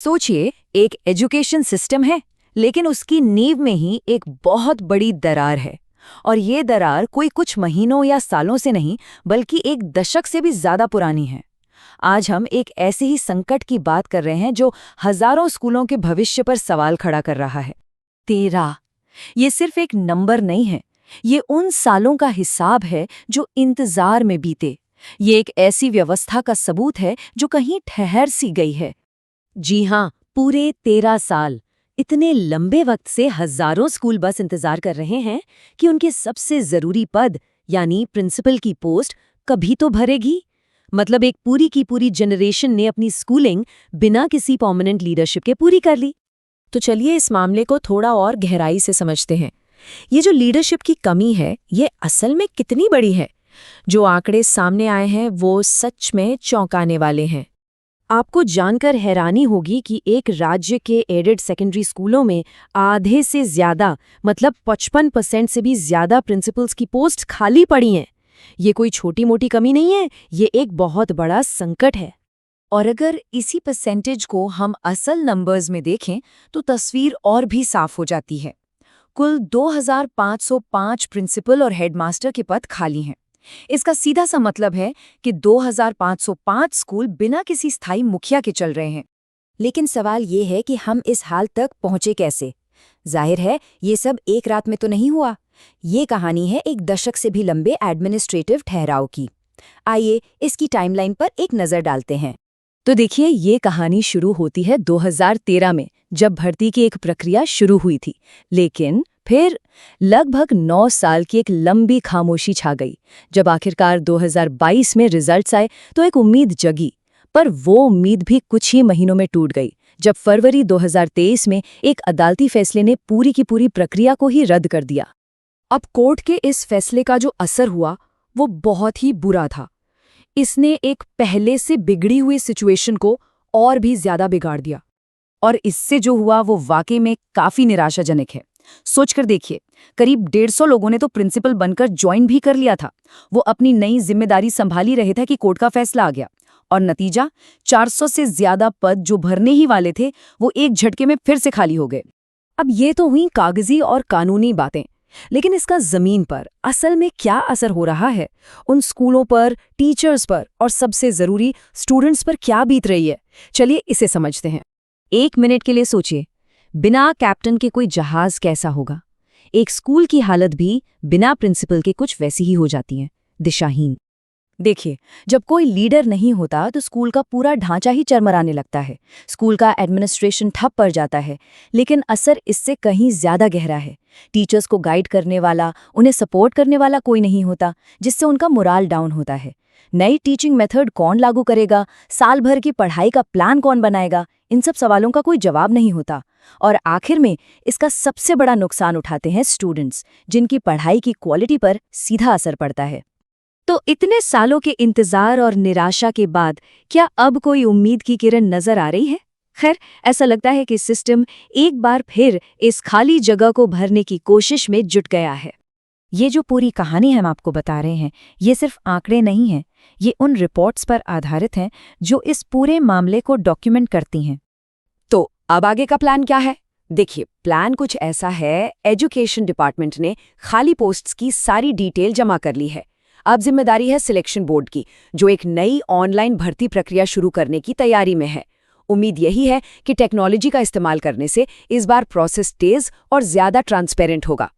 सोचिए, एक education system है, लेकिन उसकी नींव में ही एक बहुत बड़ी दरार है। और ये दरार कोई कुछ महीनों या सालों से नहीं, बल्कि एक दशक से भी ज्यादा पुरानी है। आज हम एक ऐसे ही संकट की बात कर रहे हैं जो हजारों स्कूलों के भविष्य पर सवाल खड़ा कर रहा है। 13। ये सिर्फ एक नंबर नहीं है, ये उन सालों का हिसाब है जो इंतजार में बीते। ये एक ऐसी व्यवस्था का सबूत है जो कहीं ठहर सी गई है। जी हाँ, पूरे 13 साल। इतने लंबे वक्त से हजारों स्कूल बस इंतजार कर रहे हैं कि उनके सबसे जरूरी पद यानी प्रिंसिपल की पोस्ट कभी तो भरेगी। मतलब एक पूरी की पूरी जनरेशन ने अपनी स्कूलिंग बिना किसी परमानेंट लीडरशिप के पूरी कर ली। तो चलिए इस मामले को थोड़ा और गहराई से समझते हैं। ये जो लीडरशिप की कमी है, ये असल में कितनी बड़ी है? जो आंकड़े सामने आए हैं वो सच में चौंकाने वाले हैं। आपको जानकर हैरानी होगी कि एक राज्य के एडेड सेकेंडरी स्कूलों में आधे से ज्यादा, मतलब 55% से भी ज्यादा प्रिंसिपल्स की पोस्ट खाली पड़ी हैं। ये कोई छोटी मोटी कमी नहीं है, ये एक बहुत बड़ा संकट है। और अगर इसी परसेंटेज को हम असल नंबर्स में देखें तो तस्वीर और भी साफ हो जाती है। कुल 2505 प्रिंसिपल और हेडमास्टर के पद खाली हैं। इसका सीधा सा मतलब है कि 2505 स्कूल बिना किसी स्थायी मुखिया के चल रहे हैं। लेकिन सवाल ये है कि हम इस हाल तक पहुंचे कैसे? जाहिर है, ये सब एक रात में तो नहीं हुआ। ये कहानी है एक दशक से भी लंबे एडमिनिस्ट्रेटिव ठहराव की। आइए इसकी टाइमलाइन पर एक नज़र डालते हैं। तो देखिए, ये कहानी शुरू होती है 2013 में, जब भर्ती की एक प्रक्रिया शुरू हुई थी। लेकिन फिर लगभग 9 साल की एक लंबी खामोशी छा गई। जब आखिरकार 2022 में रिजल्ट्स आए तो एक उम्मीद जगी, पर वो उम्मीद भी कुछ ही महीनों में टूट गई, जब फरवरी 2023 में एक अदालती फैसले ने पूरी की पूरी प्रक्रिया को ही रद्द कर दिया। अब कोर्ट के इस फैसले का जो असर हुआ वो बहुत ही बुरा था। इसने एक पहले से बिगड़ी हुई सिचुएशन को और भी ज्यादा बिगाड़ दिया। और इससे जो हुआ वो वाकई में काफी निराशाजनक है। सोचकर देखिए, करीब 150 लोगों ने तो प्रिंसिपल बनकर ज्वाइन भी कर लिया था। वो अपनी नई जिम्मेदारी संभाल ही रहे थे कि कोर्ट का फैसला आ गया। और नतीजा, 400 से ज्यादा पद जो भरने ही वाले थे वो एक झटके में फिर से खाली हो गए। अब ये तो हुई कागजी और कानूनी बातें, लेकिन इसका जमीन पर असल में क्या असर हो रहा है? उन स्कूलों पर, टीचर्स पर और सबसे जरूरी स्टूडेंट्स पर क्या बीत रही है? चलिए इसे समझते हैं। 1 मिनट के लिए सोचिए, बिना कैप्टन के कोई जहाज कैसा होगा? एक स्कूल की हालत भी बिना प्रिंसिपल के कुछ वैसी ही हो जाती है, दिशाहीन। देखिए, जब कोई लीडर नहीं होता तो स्कूल का पूरा ढांचा ही चरमराने लगता है। स्कूल का एडमिनिस्ट्रेशन ठप पड़ जाता है। लेकिन असर इससे कहीं ज्यादा गहरा है। टीचर्स को गाइड करने वाला, उन्हें सपोर्ट करने वाला कोई नहीं होता, जिससे उनका मोराल डाउन होता है। नई टीचिंग मेथड कौन लागू करेगा, साल भर की पढ़ाई का प्लान कौन बनाएगा, इन सब सवालों का कोई जवाब नहीं होता। और आखिर में इसका सबसे बड़ा नुकसान उठाते हैं स्टूडेंट्स, जिनकी पढ़ाई की क्वालिटी पर सीधा असर पड़ता है। तो इतने सालों के इंतजार और निराशा के बाद क्या अब कोई उम्मीद की किरण नजर आ रही है? खैर, ऐसा लगता है कि सिस्टम एक बार फिर इस खाली जगह को भरने की कोशिश में जुट गया है। ये जो पूरी कहानी हम आपको बता रहे हैं, ये सिर्फ आंकड़े नहीं हैं, ये उन रिपोर्ट्स पर आधारित हैं जो इस पूरे मामले को डॉक्यूमेंट करती हैं। तो अब आगे का प्लान क्या है? देखिए, प्लान कुछ ऐसा है। एजुकेशन डिपार्टमेंट ने खाली पोस्ट्स की सारी डिटेल जमा कर ली है। अब जिम्मेदारी है सिलेक्शन बोर्ड की, जो एक नई ऑनलाइन भर्ती प्रक्रिया शुरू करने की तैयारी में है। उम्मीद यही है कि टेक्नोलॉजी का इस्तेमाल करने से इस बार प्रोसेस तेज और ज्यादा ट्रांसपेरेंट होगा।